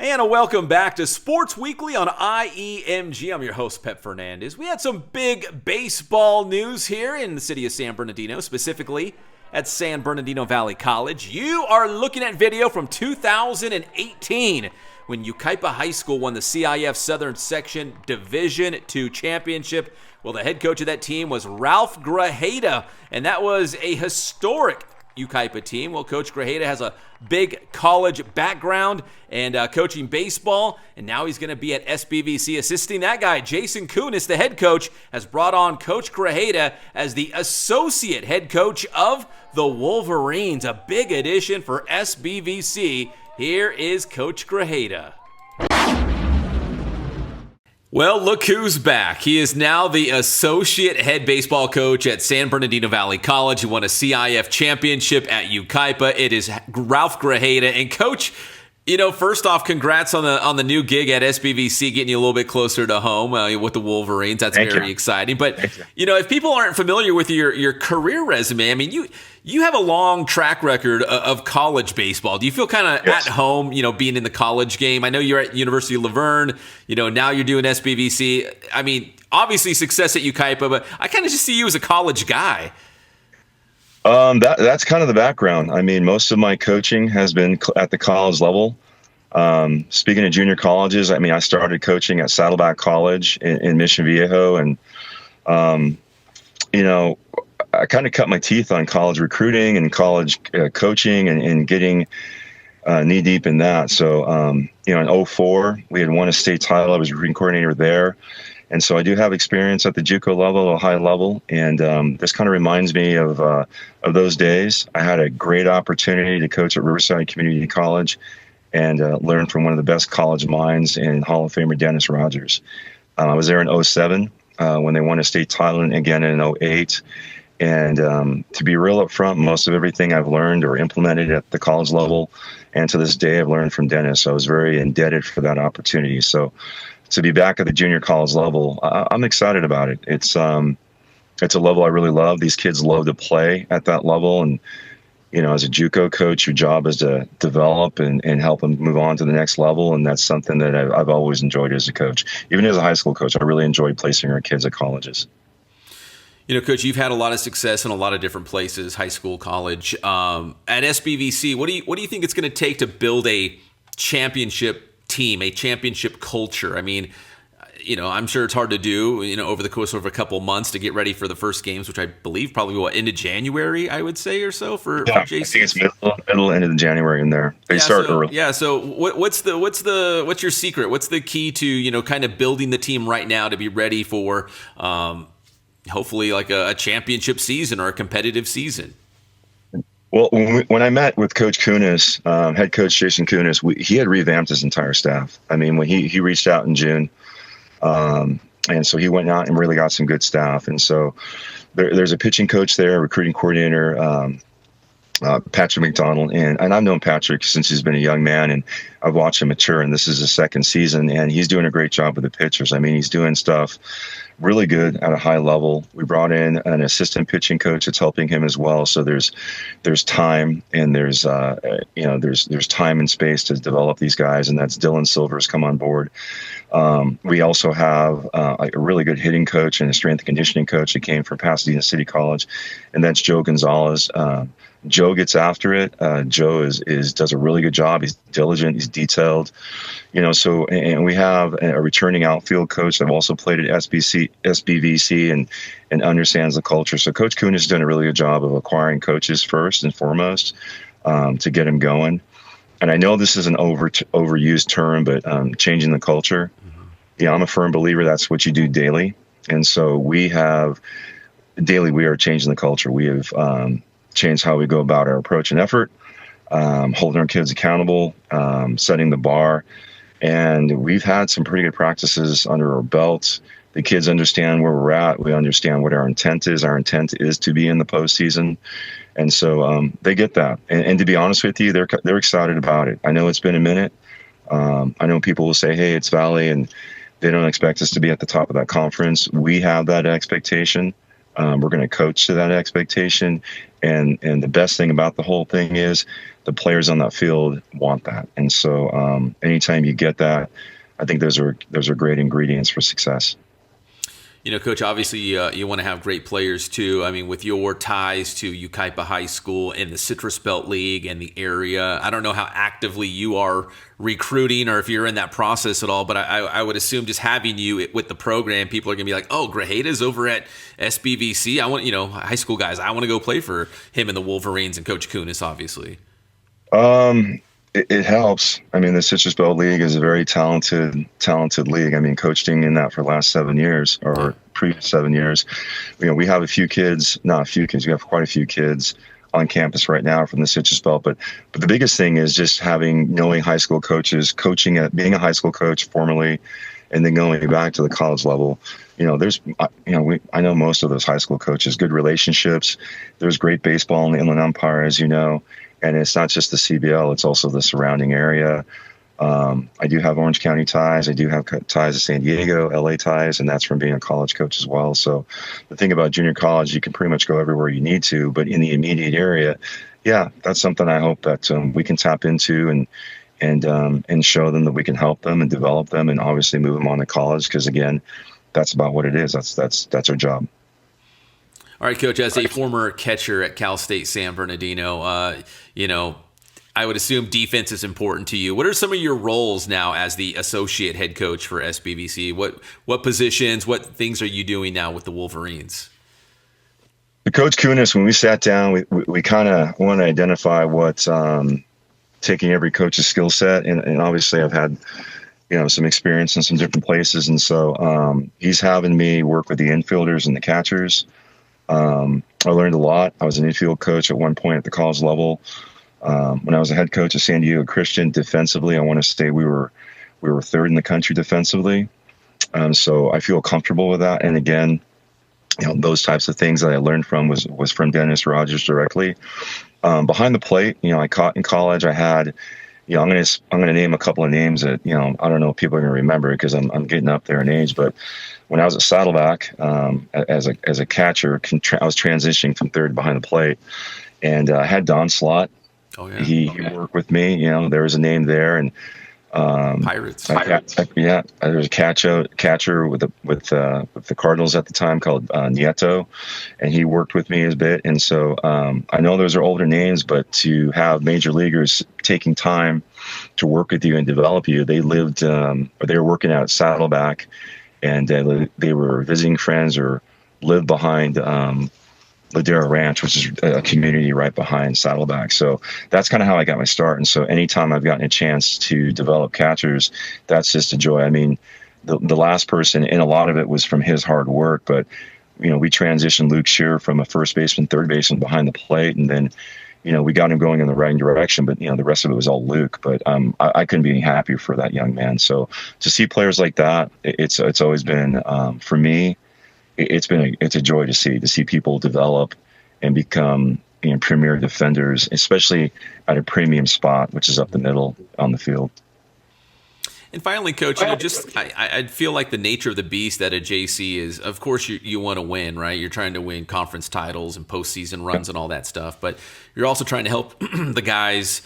And a welcome back to Sports Weekly on IEMG. I'm your host, Pep Fernandez. We had some big baseball news here in the city of San Bernardino, specifically at San Bernardino Valley College. You are looking at video from 2018 when Yucaipa High School won the CIF Southern Section Division II Championship. Well, the head coach of that team was Ralph Grajeda, and that was a historic Yucaipa team. Well, Coach Grajeda has a big college background and coaching baseball, and now he's going to be at SBVC assisting that guy. Jason Kunis, the head coach, has brought on Coach Grajeda as the associate head coach of the Wolverines, a big addition for SBVC. Here is Coach Grajeda. Well, look who's back. He is now the associate head baseball coach at San Bernardino Valley College. He won a CIF championship at Yucaipa. It is Ralph Grajeda. And Coach, first off, congrats on the new gig at SBVC, getting you a little bit closer to home with the Wolverines. That's very exciting. But, if people aren't familiar with your career resume, I mean, you have a long track record of college baseball. Do you feel kind of at home, being in the college game? I know you're at University of Laverne. Now you're doing SBVC. I mean, obviously success at Yucaipa, but I kind of just see you as a college guy. That's kind of the background. I mean, most of my coaching has been at the college level. Speaking of junior colleges, I mean, I started coaching at Saddleback College in Mission Viejo, and I kind of cut my teeth on college recruiting and college coaching and getting knee deep in that. So, in 2004, we had won a state title. I was recruiting coordinator there. And so I do have experience at the JUCO level, a high level. And this kind of reminds me of those days. I had a great opportunity to coach at Riverside Community College and learn from one of the best college minds in Hall of Famer Dennis Rogers. I was there in 2007 when they won a state title, and again in 2008. And to be real up front, most of everything I've learned or implemented at the college level, and to this day, I've learned from Dennis. So I was very indebted for that opportunity. So to be back at the junior college level, I'm excited about it. It's a level I really love. These kids love to play at that level. And, as a JUCO coach, your job is to develop and help them move on to the next level. And that's something that I've always enjoyed as a coach. Even as a high school coach, I really enjoyed placing our kids at colleges. Coach, you've had a lot of success in a lot of different places, high school, college. At SBVC, what do you think it's going to take to build a championship team, a championship culture? I mean, I'm sure it's hard to do, over the course of a couple of months to get ready for the first games, which I believe probably into January, I would say, or so for JC. I think it's middle end of January in there. They start early. Yeah. So what's your secret? What's the key to, kind of building the team right now to be ready for, hopefully like a championship season or a competitive season? Well, when I met with Coach Kunis, head coach Jason Kunis, he had revamped his entire staff. I mean, when he reached out in June, and so he went out and really got some good staff. And so there's a pitching coach there, recruiting coordinator, Patrick McDonald. And I've known Patrick since he's been a young man, and I've watched him mature, and this is his second season, and he's doing a great job with the pitchers. I mean, he's doing stuff really good at a high level. We brought in an assistant pitching coach that's helping him as well. So there's time, and there's time and space to develop these guys, and that's Dylan Silver's come on board. We also have a really good hitting coach and a strength and conditioning coach that came from Pasadena City College, and that's Joe Gonzalez. Joe gets after it. Joe does a really good job. He's diligent. He's detailed. So, and we have a returning outfield coach that also played at SBVC and understands the culture. So Coach Kuhn has done a really good job of acquiring coaches first and foremost to get them going. And I know this is an overused term, but changing the culture. I'm a firm believer that's what you do daily. And so we are changing the culture. We have changed how we go about our approach and effort, holding our kids accountable, setting the bar. And we've had some pretty good practices under our belts. The kids understand where we're at. We understand what our intent is. Our intent is to be in the postseason. And so they get that. And to be honest with you, they're excited about it. I know it's been a minute. I know people will say, hey, it's Valley, and they don't expect us to be at the top of that conference. We have that expectation. We're going to coach to that expectation. And the best thing about the whole thing is the players on that field want that. And so anytime you get that, I think those are great ingredients for success. Coach, obviously you want to have great players too. I mean, with your ties to Yucaipa High School and the Citrus Belt League and the area, I don't know how actively you are recruiting or if you're in that process at all, but I would assume just having you with the program, people are going to be like, oh, Grajeda's over at SBVC. I want, high school guys, I want to go play for him and the Wolverines and Coach Kunis, obviously. It helps. I mean, the Citrus Belt League is a very talented league. I mean, coaching in that for the last 7 years or previous 7 years, we have we have quite a few kids on campus right now from the Citrus Belt. But the biggest thing is just knowing high school coaches, being a high school coach formerly, and then going back to the college level. I know most of those high school coaches, good relationships. There's great baseball in the Inland Empire, as you know. And it's not just the CBL, it's also the surrounding area. I do have Orange County ties. I do have ties to San Diego, LA ties, and that's from being a college coach as well. So the thing about junior college, you can pretty much go everywhere you need to, but in the immediate area, yeah, that's something I hope that we can tap into and show them that we can help them and develop them and obviously move them on to college. Because again, that's about what it is. That's our job. All right, Coach, as a former catcher at Cal State San Bernardino, I would assume defense is important to you. What are some of your roles now as the associate head coach for SBVC? What positions, what things are you doing now with the Wolverines? Coach Kunis, when we sat down, we kind of want to identify what taking every coach's skill set. And obviously I've had some experience in some different places. And so he's having me work with the infielders and the catchers. I learned a lot. I was an infield coach at one point at the college level. When I was a head coach at San Diego Christian, defensively, I want to say we were third in the country defensively. So I feel comfortable with that. And again, those types of things that I learned from was from Dennis Rogers directly. Behind the plate, I caught in college. I had, I'm going to name a couple of names that, I don't know if people are going to remember because I'm getting up there in age, but when I was at Saddleback, as a catcher, I was transitioning from third behind the plate, and I had Don Slott. Oh yeah, he worked with me. There was a name there, and Pirates. There was a catcher with the Cardinals at the time called Nieto, and he worked with me a bit. And so I know those are older names, but to have major leaguers taking time to work with you and develop you, they lived or they were working out at Saddleback. And they were visiting friends or lived behind Ladera Ranch, which is a community right behind Saddleback. So that's kind of how I got my start. And so anytime I've gotten a chance to develop catchers, that's just a joy. I mean, the last person, and a lot of it was from his hard work, but, we transitioned Luke Shearer from a first baseman, third baseman behind the plate. And then, we got him going in the right direction, but, the rest of it was all Luke. But I couldn't be any happier for that young man. So to see players like that, it's always been, for me, it's a joy to see people develop and become premier defenders, especially at a premium spot, which is up the middle on the field. And finally, Coach, I feel like the nature of the beast at a JC is, of course, you want to win, right? You're trying to win conference titles and postseason runs and all that stuff, but you're also trying to help the guys,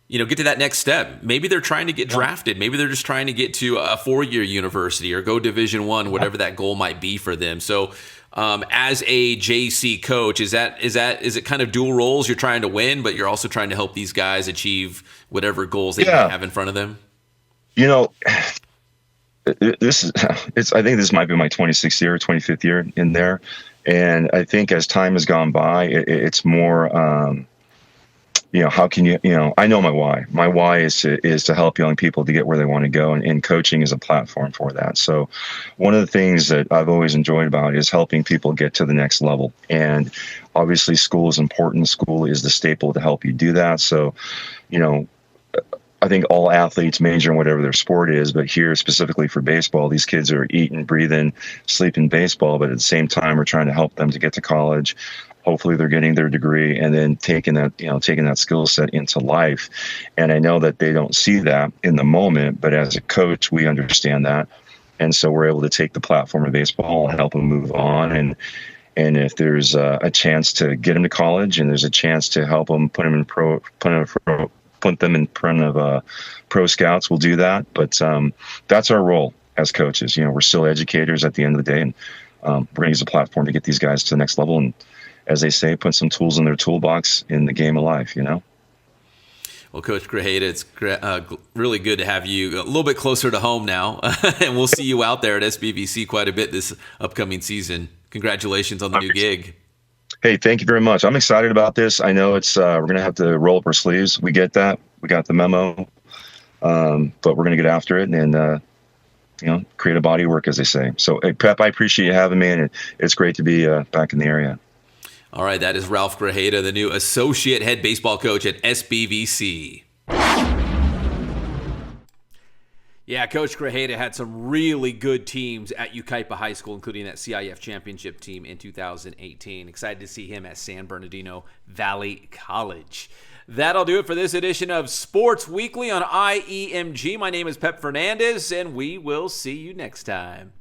get to that next step. Maybe they're trying to get drafted. Maybe they're just trying to get to a 4-year university or go Division I, whatever that goal might be for them. So, as a JC coach, is it kind of dual roles? You're trying to win, but you're also trying to help these guys achieve whatever goals they have in front of them. I think this might be my 26th year, 25th year in there. And I think as time has gone by, it's more, how can I know my why. My why is to help young people to get where they want to go. And coaching is a platform for that. So one of the things that I've always enjoyed about it is helping people get to the next level. And obviously school is important. School is the staple to help you do that. So, I think all athletes major in whatever their sport is, but here specifically for baseball, these kids are eating, breathing, sleeping baseball, but at the same time, we're trying to help them to get to college. Hopefully they're getting their degree and then taking that skill set into life. And I know that they don't see that in the moment, but as a coach, we understand that. And so we're able to take the platform of baseball and help them move on. And if there's a chance to get them to college, and there's a chance to help them put them in put them in front of pro scouts, we'll do that. But that's our role as coaches. You know, we're still educators at the end of the day, and we're going to use the platform to get these guys to the next level. And as they say, put some tools in their toolbox in the game of life, you know? Well, Coach Grajeda, it's really good to have you a little bit closer to home now, and we'll see you out there at SBVC quite a bit this upcoming season. Congratulations on the new gig. Hey, thank you very much. I'm excited about this. I know it's we're going to have to roll up our sleeves. We get that. We got the memo, but we're going to get after it and create a body of work, as they say. So, hey, Pep, I appreciate you having me, and it's great to be back in the area. All right, that is Ralph Grajeda, the new associate head baseball coach at SBVC. Yeah, Coach Grajeda had some really good teams at Yucaipa High School, including that CIF championship team in 2018. Excited to see him at San Bernardino Valley College. That'll do it for this edition of Sports Weekly on IEMG. My name is Pep Fernandez, and we will see you next time.